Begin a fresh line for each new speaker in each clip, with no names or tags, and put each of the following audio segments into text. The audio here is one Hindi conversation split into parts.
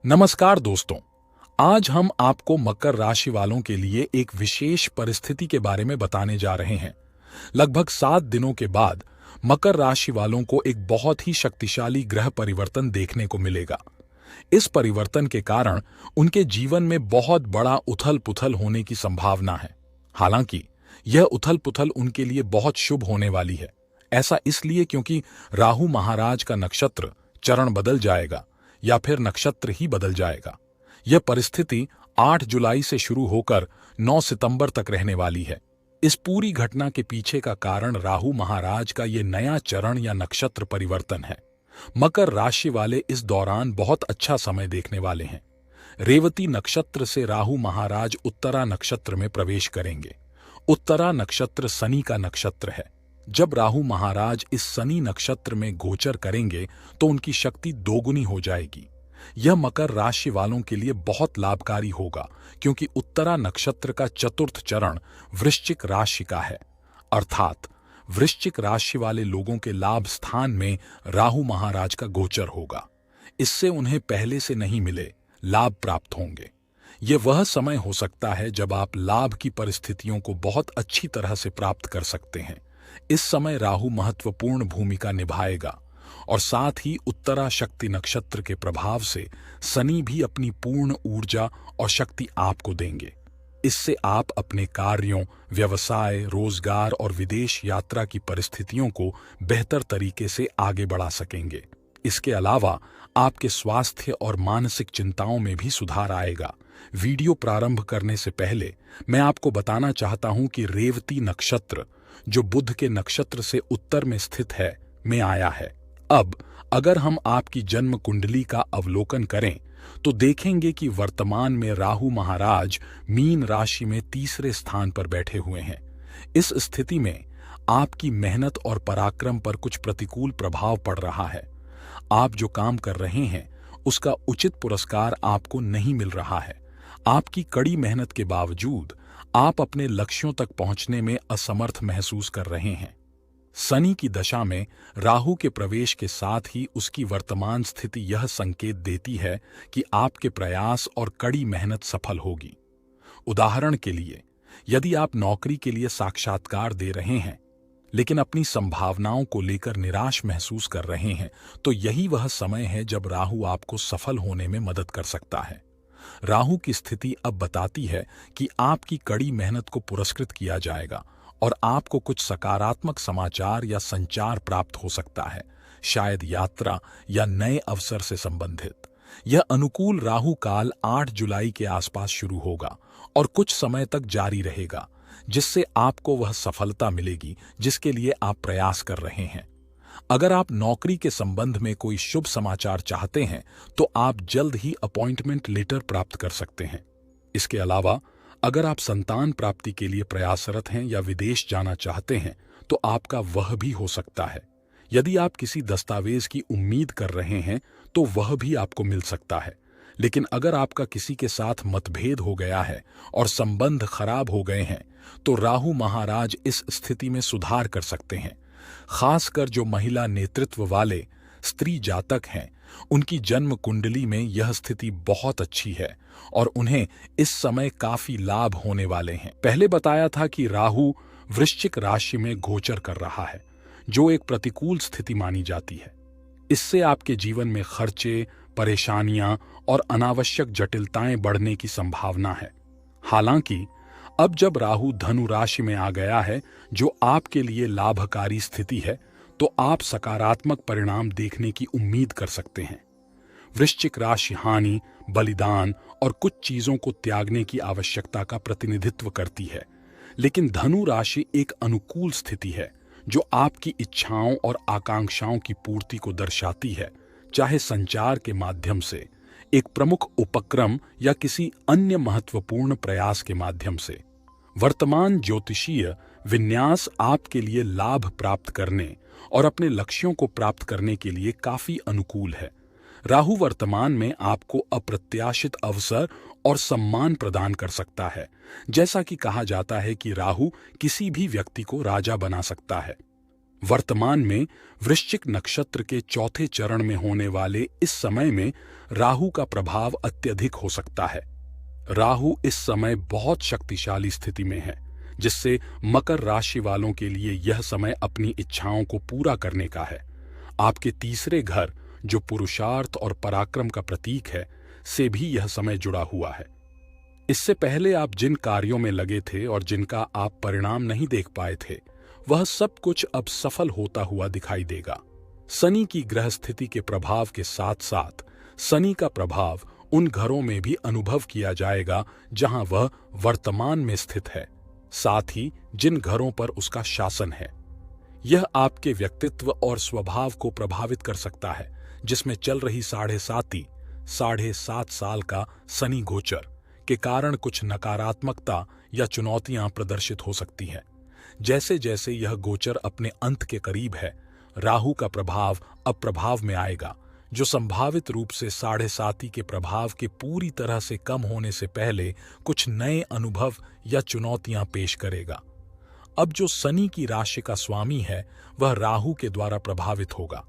नमस्कार दोस्तों। आज हम आपको मकर राशि वालों के लिए एक विशेष परिस्थिति के बारे में बताने जा रहे हैं। लगभग 7 दिनों के बाद मकर राशि वालों को एक बहुत ही शक्तिशाली ग्रह परिवर्तन देखने को मिलेगा। इस परिवर्तन के कारण उनके जीवन में बहुत बड़ा उथल-पुथल होने की संभावना है। हालांकि यह उथल-पुथल उनके लिए बहुत शुभ होने वाली है। ऐसा इसलिए क्योंकि राहु महाराज का नक्षत्र चरण बदल जाएगा या फिर नक्षत्र ही बदल जाएगा। यह परिस्थिति 8 जुलाई से शुरू होकर 9 सितंबर तक रहने वाली है। इस पूरी घटना के पीछे का कारण राहु महाराज का ये नया चरण या नक्षत्र परिवर्तन है। मकर राशि वाले इस दौरान बहुत अच्छा समय देखने वाले हैं। रेवती नक्षत्र से राहु महाराज उत्तरा नक्षत्र में प्रवेश करेंगे। उत्तरा नक्षत्र शनि का नक्षत्र है। जब राहु महाराज इस शनि नक्षत्र में गोचर करेंगे तो उनकी शक्ति दोगुनी हो जाएगी। यह मकर राशि वालों के लिए बहुत लाभकारी होगा क्योंकि उत्तरा नक्षत्र का चतुर्थ चरण वृश्चिक राशि का है, अर्थात वृश्चिक राशि वाले लोगों के लाभ स्थान में राहु महाराज का गोचर होगा। इससे उन्हें पहले से नहीं मिले लाभ प्राप्त होंगे। यह वह समय हो सकता है जब आप लाभ की परिस्थितियों को बहुत अच्छी तरह से प्राप्त कर सकते हैं। इस समय राहु महत्वपूर्ण भूमिका निभाएगा और साथ ही उत्तरा शक्ति नक्षत्र के प्रभाव से शनि भी अपनी पूर्ण ऊर्जा और शक्ति आपको देंगे। इससे आप अपने कार्यों, व्यवसाय, रोजगार और विदेश यात्रा की परिस्थितियों को बेहतर तरीके से आगे बढ़ा सकेंगे। इसके अलावा आपके स्वास्थ्य और मानसिक चिंताओं में भी सुधार आएगा। वीडियो प्रारंभ करने से पहले मैं आपको बताना चाहता हूं कि रेवती नक्षत्र, जो बुध के नक्षत्र से उत्तर में स्थित है, में आया है। अब अगर हम आपकी जन्म कुंडली का अवलोकन करें तो देखेंगे कि वर्तमान में राहु महाराज मीन राशि में तीसरे स्थान पर बैठे हुए हैं। इस स्थिति में आपकी मेहनत और पराक्रम पर कुछ प्रतिकूल प्रभाव पड़ रहा है। आप जो काम कर रहे हैं उसका उचित पुरस्कार आपको नहीं मिल रहा है। आपकी कड़ी मेहनत के बावजूद आप अपने लक्ष्यों तक पहुंचने में असमर्थ महसूस कर रहे हैं। शनि की दशा में राहु के प्रवेश के साथ ही उसकी वर्तमान स्थिति यह संकेत देती है कि आपके प्रयास और कड़ी मेहनत सफल होगी। उदाहरण के लिए, यदि आप नौकरी के लिए साक्षात्कार दे रहे हैं लेकिन अपनी संभावनाओं को लेकर निराश महसूस कर रहे हैं, तो यही वह समय है जब राहु आपको सफल होने में मदद कर सकता है। राहु की स्थिति अब बताती है कि आपकी कड़ी मेहनत को पुरस्कृत किया जाएगा और आपको कुछ सकारात्मक समाचार या संचार प्राप्त हो सकता है, शायद यात्रा या नए अवसर से संबंधित। यह अनुकूल राहु काल 8 जुलाई के आसपास शुरू होगा और कुछ समय तक जारी रहेगा, जिससे आपको वह सफलता मिलेगी जिसके लिए आप प्रयास कर रहे हैं। अगर आप नौकरी के संबंध में कोई शुभ समाचार चाहते हैं तो आप जल्द ही अपॉइंटमेंट लेटर प्राप्त कर सकते हैं। इसके अलावा अगर आप संतान प्राप्ति के लिए प्रयासरत हैं या विदेश जाना चाहते हैं तो आपका वह भी हो सकता है। यदि आप किसी दस्तावेज की उम्मीद कर रहे हैं तो वह भी आपको मिल सकता है। लेकिन अगर आपका किसी के साथ मतभेद हो गया है और संबंध खराब हो गए हैं तो राहु महाराज इस स्थिति में सुधार कर सकते हैं। खासकर जो महिला नेतृत्व वाले स्त्री जातक हैं, उनकी जन्म कुंडली में यह स्थिति बहुत अच्छी है और उन्हें इस समय काफी लाभ होने वाले हैं। पहले बताया था कि राहु वृश्चिक राशि में गोचर कर रहा है, जो एक प्रतिकूल स्थिति मानी जाती है। इससे आपके जीवन में खर्चे, परेशानियां और अनावश्यक जटिलताएं बढ़ने की संभावना है। हालांकि अब जब राहु धनु राशि में आ गया है, जो आपके लिए लाभकारी स्थिति है, तो आप सकारात्मक परिणाम देखने की उम्मीद कर सकते हैं। वृश्चिक राशि हानि, बलिदान और कुछ चीजों को त्यागने की आवश्यकता का प्रतिनिधित्व करती है, लेकिन धनु राशि एक अनुकूल स्थिति है जो आपकी इच्छाओं और आकांक्षाओं की पूर्ति को दर्शाती है, चाहे संचार के माध्यम से, एक प्रमुख उपक्रम या किसी अन्य महत्वपूर्ण प्रयास के माध्यम से। वर्तमान ज्योतिषीय विन्यास आपके लिए लाभ प्राप्त करने और अपने लक्ष्यों को प्राप्त करने के लिए काफी अनुकूल है। राहु वर्तमान में आपको अप्रत्याशित अवसर और सम्मान प्रदान कर सकता है। जैसा कि कहा जाता है कि राहु किसी भी व्यक्ति को राजा बना सकता है। वर्तमान में वृश्चिक नक्षत्र के चौथे चरण में होने वाले इस समय में राहु का प्रभाव अत्यधिक हो सकता है। राहु इस समय बहुत शक्तिशाली स्थिति में है, जिससे मकर राशि वालों के लिए यह समय अपनी इच्छाओं को पूरा करने का है। आपके तीसरे घर, जो पुरुषार्थ और पराक्रम का प्रतीक है, से भी यह समय जुड़ा हुआ है। इससे पहले आप जिन कार्यों में लगे थे और जिनका आप परिणाम नहीं देख पाए थे, वह सब कुछ अब सफल होता हुआ दिखाई देगा। शनि की ग्रह स्थिति के प्रभाव के साथ साथ शनि का प्रभाव उन घरों में भी अनुभव किया जाएगा जहां वह वर्तमान में स्थित है, साथ ही जिन घरों पर उसका शासन है। यह आपके व्यक्तित्व और स्वभाव को प्रभावित कर सकता है, जिसमें चल रही साढ़े सात साल का शनि गोचर के कारण कुछ नकारात्मकता या चुनौतियां प्रदर्शित हो सकती हैं। जैसे जैसे यह गोचर अपने अंत के करीब है, राहु का प्रभाव अब प्रभाव में आएगा, जो संभावित रूप से साढ़े साती के प्रभाव के पूरी तरह से कम होने से पहले कुछ नए अनुभव या चुनौतियां पेश करेगा। अब जो शनि की राशि का स्वामी है, वह राहु के द्वारा प्रभावित होगा।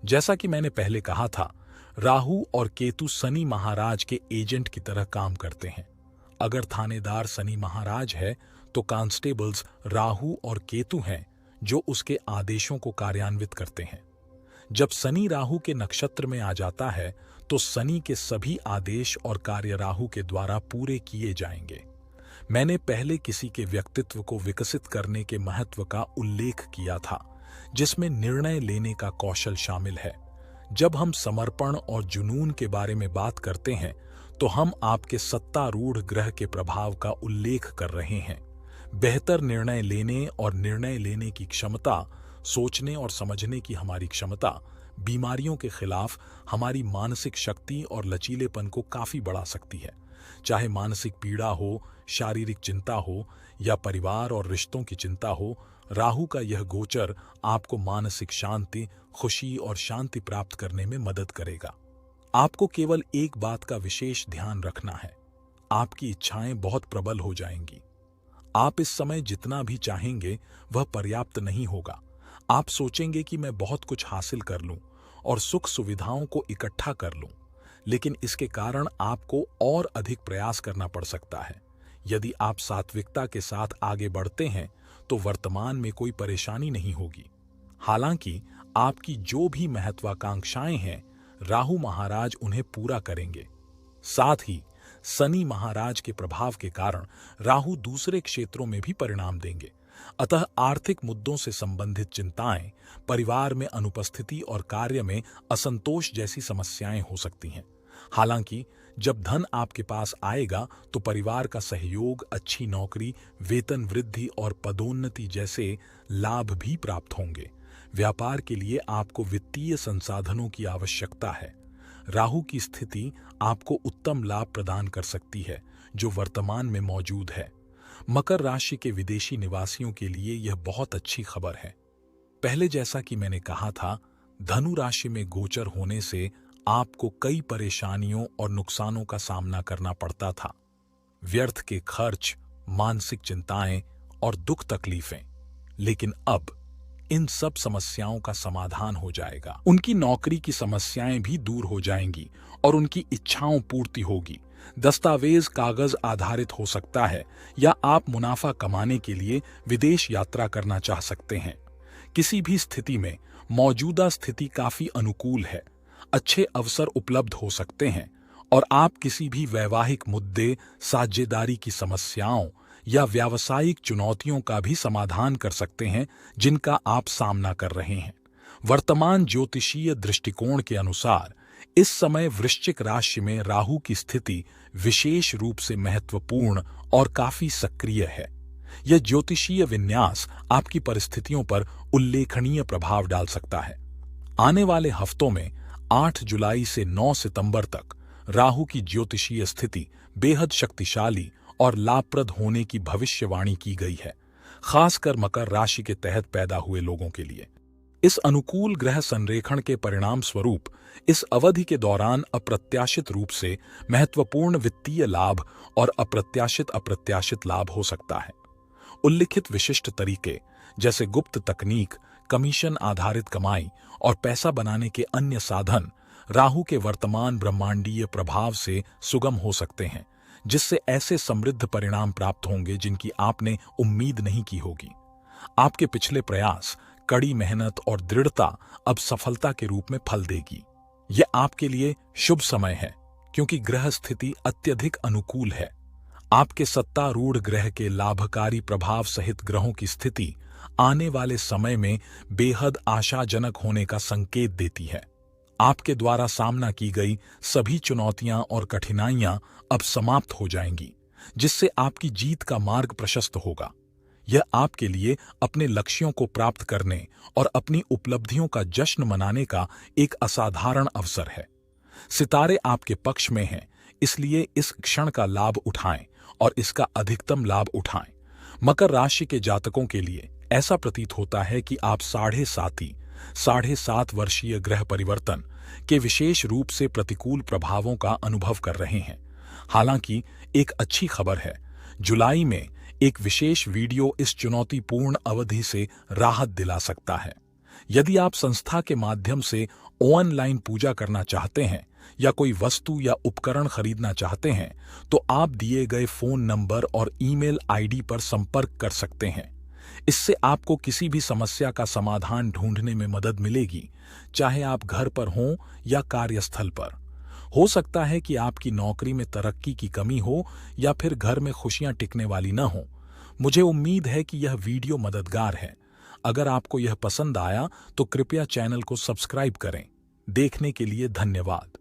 जैसा कि मैंने पहले कहा था, राहु और केतु शनि महाराज के एजेंट की तरह काम करते हैं। अगर थानेदार शनि महाराज है, तो कांस्टेबल्स राहु और केतु हैं, जो उसके आदेशों को कार्यान्वित करते हैं। जब शनि राहु के नक्षत्र में आ जाता है, तो शनि के सभी आदेश और कार्य राहु के द्वारा पूरे किए जाएंगे। मैंने पहले किसी के व्यक्तित्व को विकसित करने के महत्व का उल्लेख किया था, जिसमें निर्णय लेने का कौशल शामिल है। जब हम समर्पण और जुनून के बारे में बात करते हैं, तो हम आपके सत्तारूढ़ ग्रह के प्रभाव का उल्लेख कर रहे हैं। बेहतर निर्णय लेने और निर्णय लेने की क्षमता, सोचने और समझने की हमारी क्षमता, बीमारियों के खिलाफ हमारी मानसिक शक्ति और लचीलेपन को काफी बढ़ा सकती है। चाहे मानसिक पीड़ा हो, शारीरिक चिंता हो या परिवार और रिश्तों की चिंता हो, राहु का यह गोचर आपको मानसिक शांति, खुशी और शांति प्राप्त करने में मदद करेगा। आपको केवल एक बात का विशेष ध्यान रखना है, आपकी इच्छाएं बहुत प्रबल हो जाएंगी। आप इस समय जितना भी चाहेंगे वह पर्याप्त नहीं होगा। आप सोचेंगे कि मैं बहुत कुछ हासिल कर लूं और सुख सुविधाओं को इकट्ठा कर लूं, लेकिन इसके कारण आपको और अधिक प्रयास करना पड़ सकता है। यदि आप सात्विकता के साथ आगे बढ़ते हैं, तो वर्तमान में कोई परेशानी नहीं होगी। हालांकि आपकी जो भी महत्वाकांक्षाएं हैं, राहु महाराज उन्हें पूरा करेंगे। साथ ही शनि महाराज के प्रभाव के कारण राहु दूसरे क्षेत्रों में भी परिणाम देंगे। अतः आर्थिक मुद्दों से संबंधित चिंताएं, परिवार में अनुपस्थिति और कार्य में असंतोष जैसी समस्याएं हो सकती हैं। हालांकि जब धन आपके पास आएगा, तो परिवार का सहयोग, अच्छी नौकरी, वेतन वृद्धि और पदोन्नति जैसे लाभ भी प्राप्त होंगे। व्यापार के लिए आपको वित्तीय संसाधनों की आवश्यकता है। राहु की स्थिति आपको उत्तम लाभ प्रदान कर सकती है, जो वर्तमान में मौजूद है। मकर राशि के विदेशी निवासियों के लिए यह बहुत अच्छी खबर है। पहले जैसा कि मैंने कहा था, धनु राशि में गोचर होने से आपको कई परेशानियों और नुकसानों का सामना करना पड़ता था। व्यर्थ के खर्च, मानसिक चिंताएं और दुख तकलीफें। लेकिन अब इन सब समस्याओं का समाधान हो जाएगा। उनकी नौकरी की समस्याएं भी दूर हो जाएंगी और उनकी इच्छाओं पूर्ति होगी। दस्तावेज कागज आधारित हो सकता है, या आप मुनाफा कमाने के लिए विदेश यात्रा करना चाह सकते हैं। किसी भी स्थिति में मौजूदा स्थिति काफी अनुकूल है। अच्छे अवसर उपलब्ध हो सकते हैं और आप किसी भी वैवाहिक मुद्दे, साझेदारी की समस्याओं या व्यावसायिक चुनौतियों का भी समाधान कर सकते हैं जिनका आप सामना कर रहे हैं। वर्तमान ज्योतिषीय दृष्टिकोण के अनुसार इस समय वृश्चिक राशि में राहु की स्थिति विशेष रूप से महत्वपूर्ण और काफी सक्रिय है। यह ज्योतिषीय विन्यास आपकी परिस्थितियों पर उल्लेखनीय प्रभाव डाल सकता है। आने वाले हफ्तों में 8 जुलाई से 9 सितंबर तक राहु की ज्योतिषीय स्थिति बेहद शक्तिशाली और लाभप्रद होने की भविष्यवाणी की गई है, खासकर मकर राशि के तहत पैदा हुए लोगों के लिए। इस अनुकूल ग्रह संरेखण के परिणाम स्वरूप इस अवधि के दौरान अप्रत्याशित रूप से महत्वपूर्ण वित्तीय लाभ और अप्रत्याशित लाभ हो सकता है। उल्लिखित विशिष्ट तरीके जैसे गुप्त तकनीक, कमीशन आधारित कमाई और पैसा बनाने के अन्य साधन राहु के वर्तमान ब्रह्मांडीय प्रभाव से सुगम हो सकते हैं, जिससे ऐसे समृद्ध परिणाम प्राप्त होंगे जिनकी आपने उम्मीद नहीं की होगी। आपके पिछले प्रयास, कड़ी मेहनत और दृढ़ता अब सफलता के रूप में फल देगी। यह आपके लिए शुभ समय है क्योंकि ग्रह स्थिति अत्यधिक अनुकूल है। आपके सत्तारूढ़ ग्रह के लाभकारी प्रभाव सहित ग्रहों की स्थिति आने वाले समय में बेहद आशाजनक होने का संकेत देती है। आपके द्वारा सामना की गई सभी चुनौतियां और कठिनाइयां अब समाप्त हो जाएंगी, जिससे आपकी जीत का मार्ग प्रशस्त होगा। यह आपके लिए अपने लक्ष्यों को प्राप्त करने और अपनी उपलब्धियों का जश्न मनाने का एक असाधारण अवसर है। सितारे आपके पक्ष में हैं, इसलिए इस क्षण का लाभ उठाएं और इसका अधिकतम लाभ उठाएं। मकर राशि के जातकों के लिए ऐसा प्रतीत होता है कि आप 7.5 वर्षीय ग्रह परिवर्तन के विशेष रूप से प्रतिकूल प्रभावों का अनुभव कर रहे हैं। हालांकि एक अच्छी खबर है, जुलाई में एक विशेष वीडियो इस चुनौतीपूर्ण अवधि से राहत दिला सकता है। यदि आप संस्था के माध्यम से ऑनलाइन पूजा करना चाहते हैं या कोई वस्तु या उपकरण खरीदना चाहते हैं, तो आप दिए गए फोन नंबर और ईमेल आईडी पर संपर्क कर सकते हैं। इससे आपको किसी भी समस्या का समाधान ढूंढने में मदद मिलेगी, चाहे आप घर पर हों या कार्यस्थल पर। हो सकता है कि आपकी नौकरी में तरक्की की कमी हो या फिर घर में खुशियां टिकने वाली न हो। मुझे उम्मीद है कि यह वीडियो मददगार है। अगर आपको यह पसंद आया तो कृपया चैनल को सब्सक्राइब करें। देखने के लिए धन्यवाद।